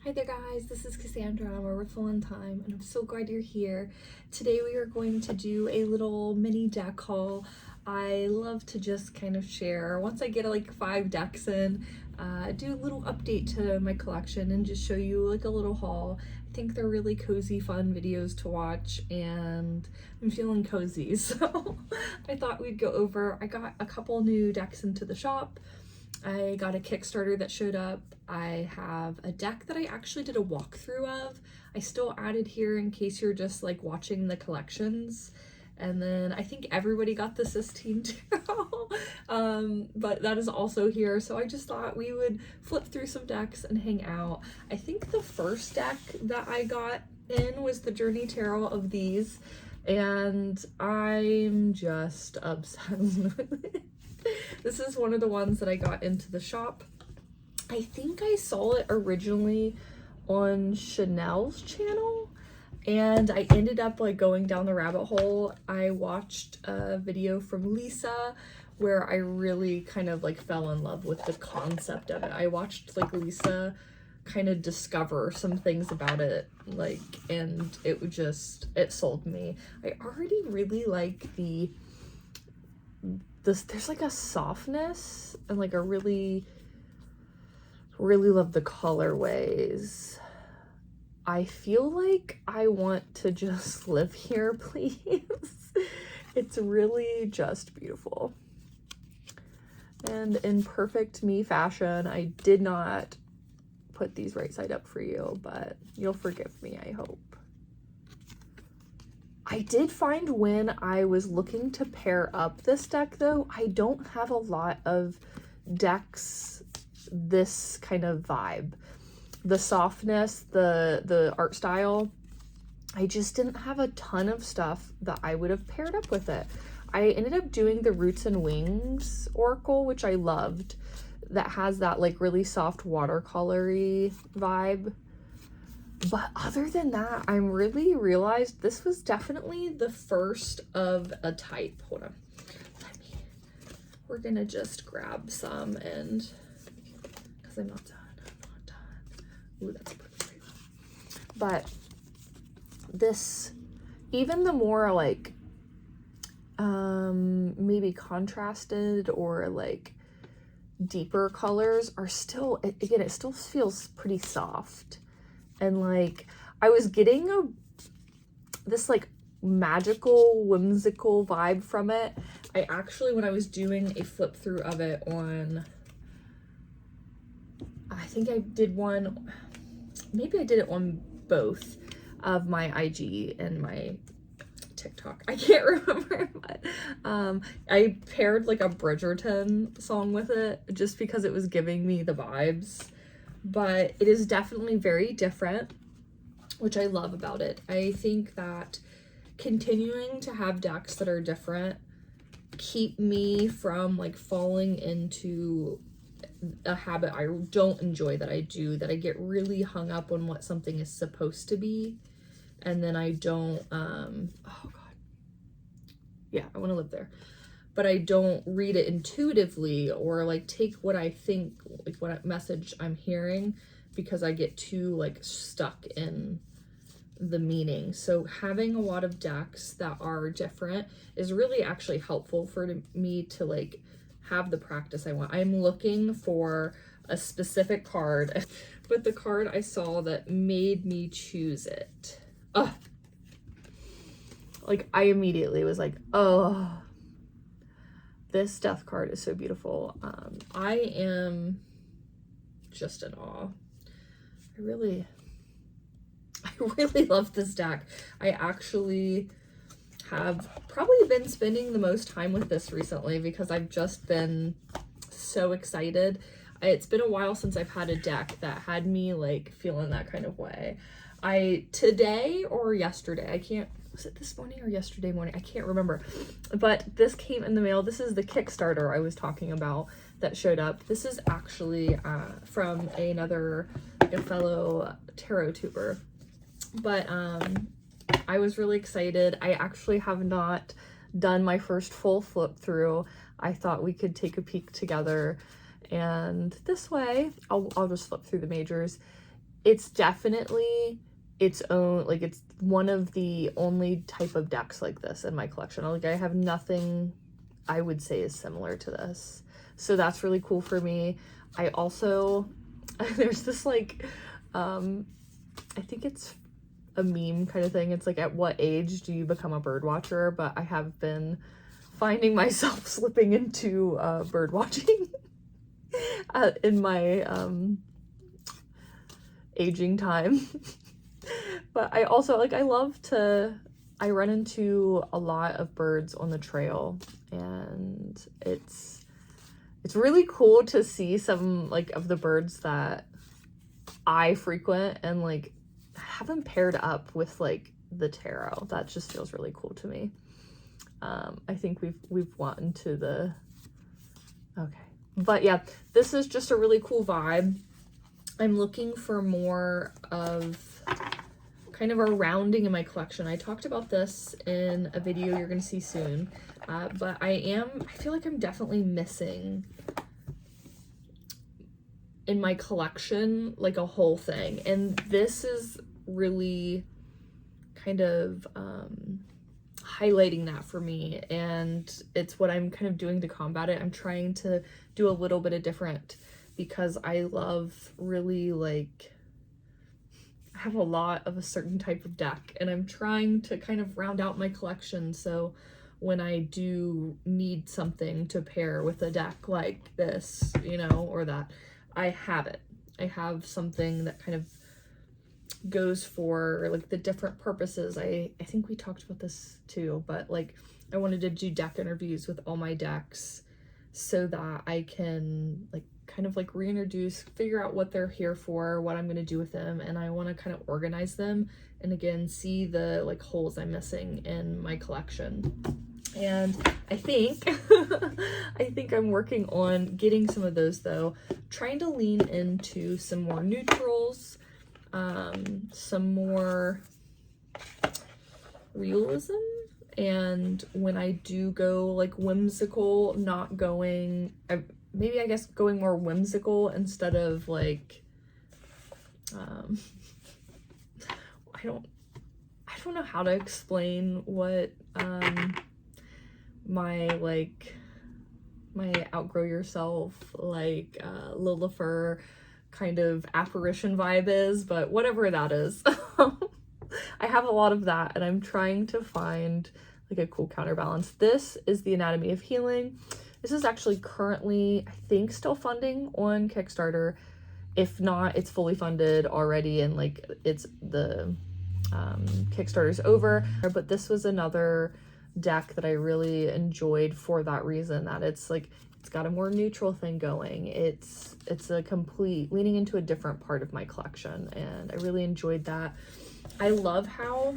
Hi there guys, this is Cassandra. I'm a Riffle in Time and I'm so glad you're here. Today we are going to do a little mini deck haul. I love to just kind of share, once I get like 5 decks in, do a little update to my collection and just show you like a little haul. I think they're really cozy, fun videos to watch and I'm feeling cozy, so I thought we'd go over. I got a couple new decks into the shop. I got a Kickstarter that showed up. I have a deck that I actually did a walkthrough of. I still added here in case you're just like watching the collections. And then I think everybody got the Sistine Tarot, but that is also here. So I just thought we would flip through some decks and hang out. I think the first deck that I got in was the Cine Tarot of these, and I'm just obsessed with it. This is one of the ones that I got into the shop. I think I saw it originally on Chanel's channel and I ended up like going down the rabbit hole. I watched a video from Lisa where I really kind of like fell in love with the concept of it. I watched like Lisa kind of discover some things about it, like, and it sold me. I already really like there's like a softness and like a really love the colorways. I feel like I want to just live here, please. It's really just beautiful. And in perfect me fashion, I did not put these right side up for you, but you'll forgive me, I hope. I did find when I was looking to pair up this deck though, I don't have a lot of decks this kind of vibe. The softness, the art style, I just didn't have a ton of stuff that I would have paired up with it. I ended up doing the Roots and Wings Oracle, which I loved, that has that like really soft watercolory vibe. But other than that, I really realized this was definitely the first of a type. Hold on. We're gonna just grab some and, because I'm not done. Ooh, that's pretty. But this, even the more like, maybe contrasted or like deeper colors are still, again, it still feels pretty soft. And like I was getting this like magical, whimsical vibe from it. I actually, when I was doing a flip through of it on, I think I did one, maybe I did it on both of my IG and my TikTok. I can't remember, but I paired like a Bridgerton song with it just because it was giving me the vibes. But it is definitely very different, which I love about it. I think that continuing to have decks that are different keep me from like falling into a habit I don't enjoy that I do, that I get really hung up on what something is supposed to be, and then I don't, oh God, yeah, I want to live there. But I don't read it intuitively or like take what I think, like what message I'm hearing, because I get too like stuck in the meaning. So having a lot of decks that are different is really actually helpful for me to like have the practice I want. I'm looking for a specific card, but the card I saw that made me choose it, like I immediately was like, oh, this death card is so beautiful. I am just in awe. I really love this deck. I actually have probably been spending the most time with this recently because I've just been so excited. It's been a while since I've had a deck that had me like feeling that kind of way. Today or yesterday, was it this morning or yesterday morning? I can't remember, but this came in the mail. This is the Kickstarter I was talking about that showed up. This is actually from a fellow tarot tuber, but I was really excited. I actually have not done my first full flip through. I thought we could take a peek together, and this way I'll just flip through the majors. it's definitely its own, like, it's one of the only type of decks like this in my collection. Like, I have nothing I would say is similar to this. So that's really cool for me. I also, there's this like, I think it's a meme kind of thing. It's like, at what age do you become a bird watcher? But I have been finding myself slipping into bird watching in my aging time. But I also, like, I run into a lot of birds on the trail, and it's really cool to see some, like, of the birds that I frequent and, like, have them paired up with, like, the tarot. That just feels really cool to me. I think we've gotten to the, okay. But yeah, this is just a really cool vibe. I'm looking for more of kind of a rounding in my collection. I talked about this in a video you're going to see soon, but I feel like I'm definitely missing in my collection, like, a whole thing. And this is really kind of highlighting that for me, and it's what I'm kind of doing to combat it. I'm trying to do a little bit of different, because I love really, like, I have a lot of a certain type of deck, and I'm trying to kind of round out my collection, so when I do need something to pair with a deck like this, you know, or that, I have it. I have something that kind of goes for, like, the different purposes. I think we talked about this too, but, like, I wanted to do deck interviews with all my decks so that I can, like, kind of, like, reintroduce, figure out what they're here for, what I'm going to do with them, and I want to kind of organize them and, again, see the, like, holes I'm missing in my collection. And I think I think I'm working on getting some of those, though, trying to lean into some more neutrals, some more realism, and when I do go, like, whimsical, not going, maybe, I guess, going more whimsical instead of, like, I don't know how to explain what my, like, my outgrow yourself, like, Lillifer kind of apparition vibe is, but whatever that is. I have a lot of that, and I'm trying to find, like, a cool counterbalance. This is The Anatomy of Healing. This is actually currently, I think, still funding on Kickstarter. If not, it's fully funded already, and, like, it's the Kickstarter's over. But this was another deck that I really enjoyed for that reason, that it's, like, it's got a more neutral thing going. It's a complete leaning into a different part of my collection, and I really enjoyed that. I love how,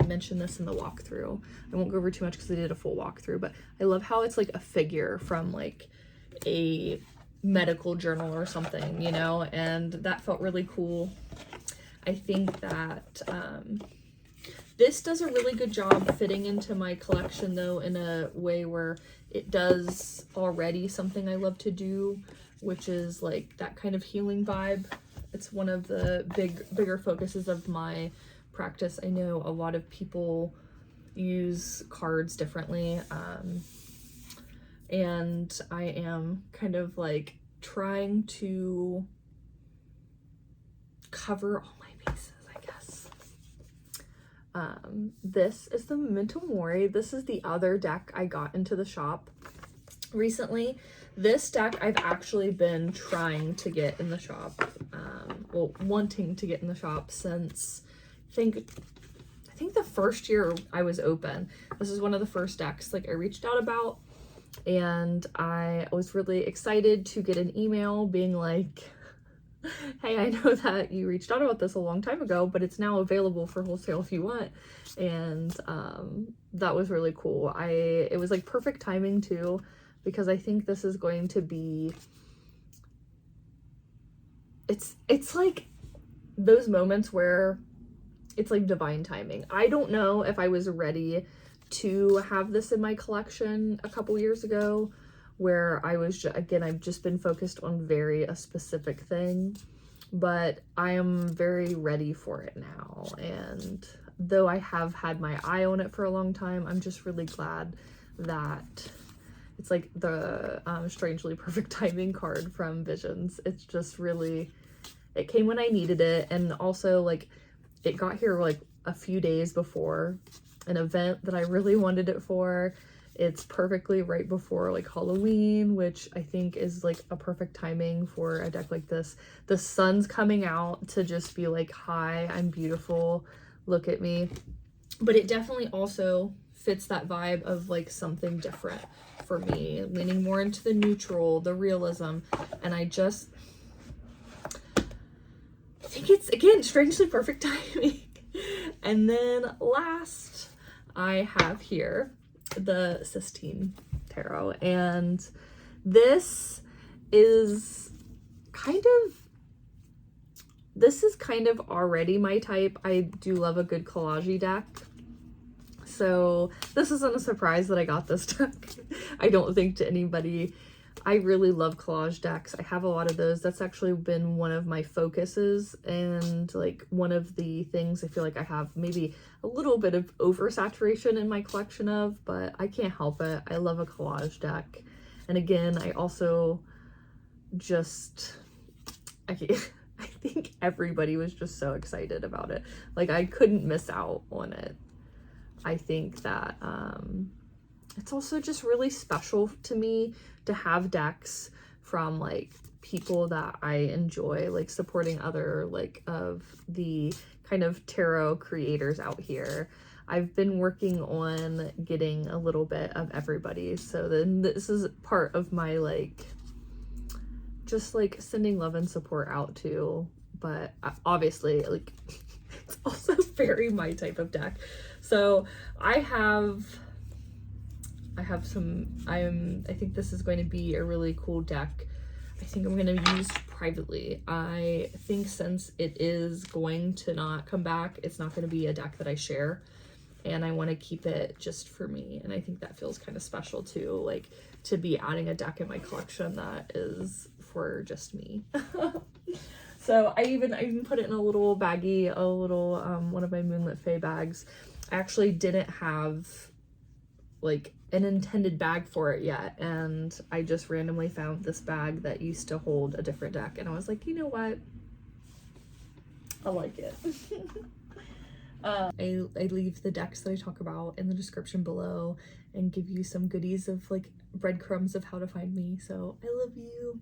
I mentioned this in the walkthrough, I won't go over too much because I did a full walkthrough, but I love how it's, like, a figure from, like, a medical journal or something, you know, and that felt really cool. I think that this does a really good job fitting into my collection, though, in a way where it does already something I love to do, which is, like, that kind of healing vibe. It's one of the bigger focuses of my practice. I know a lot of people use cards differently, and I am kind of, like, trying to cover all my bases, I guess. This is the Memento Mori. This is the other deck I got into the shop recently. This deck I've actually been trying to get in the shop, well, wanting to get in the shop since I think the first year I was open. This is one of the first decks, like, I reached out about, and I was really excited to get an email being like, hey, I know that you reached out about this a long time ago, but it's now available for wholesale if you want. And that was really cool. It was, like, perfect timing too, because I think this is going to be, it's like those moments where it's, like, divine timing. I don't know if I was ready to have this in my collection a couple years ago, where I was, again, I've just been focused on a specific thing, but I am very ready for it now. And though I have had my eye on it for a long time, I'm just really glad that it's like the strangely perfect timing card from Visions. It's just really, it came when I needed it. And also like it got here like a few days before an event that I really wanted it for. It's perfectly right before like Halloween, which I think is like a perfect timing for a deck like this. The sun's coming out to just be like, hi, I'm beautiful, look at me. But it definitely also fits that vibe of like something different for me, leaning more into the neutral, the realism. And I think it's, again, strangely perfect timing. And then last, I have here the Sistine Tarot, and this is kind of already my type. I do love a good collage deck, so this isn't a surprise that I got this deck. I don't think to anybody. I really love collage decks. I have a lot of those. That's actually been one of my focuses, and like one of the things I feel like I have maybe a little bit of oversaturation in my collection of, but I can't help it. I love a collage deck. And again, I also just, I think everybody was just so excited about it. Like I couldn't miss out on it. I think that it's also just really special to me to have decks from like people that I enjoy, like supporting other like of the kind of tarot creators out here. I've been working on getting a little bit of everybody, so then this is part of my like just like sending love and support out to, but obviously like it's also very my type of deck. So I think this is going to be a really cool deck. I think I'm going to use privately. I think since it is going to not come back, it's not going to be a deck that I share, and I want to keep it just for me. And I think that feels kind of special too, like to be adding a deck in my collection that is for just me. So I even put it in a little baggie, a little one of my Moonlit Fae bags. I actually didn't have like an intended bag for it yet, and I just randomly found this bag that used to hold a different deck, and I was like, you know what, I like it. I leave the decks that I talk about in the description below and give you some goodies of like breadcrumbs of how to find me. So I love you.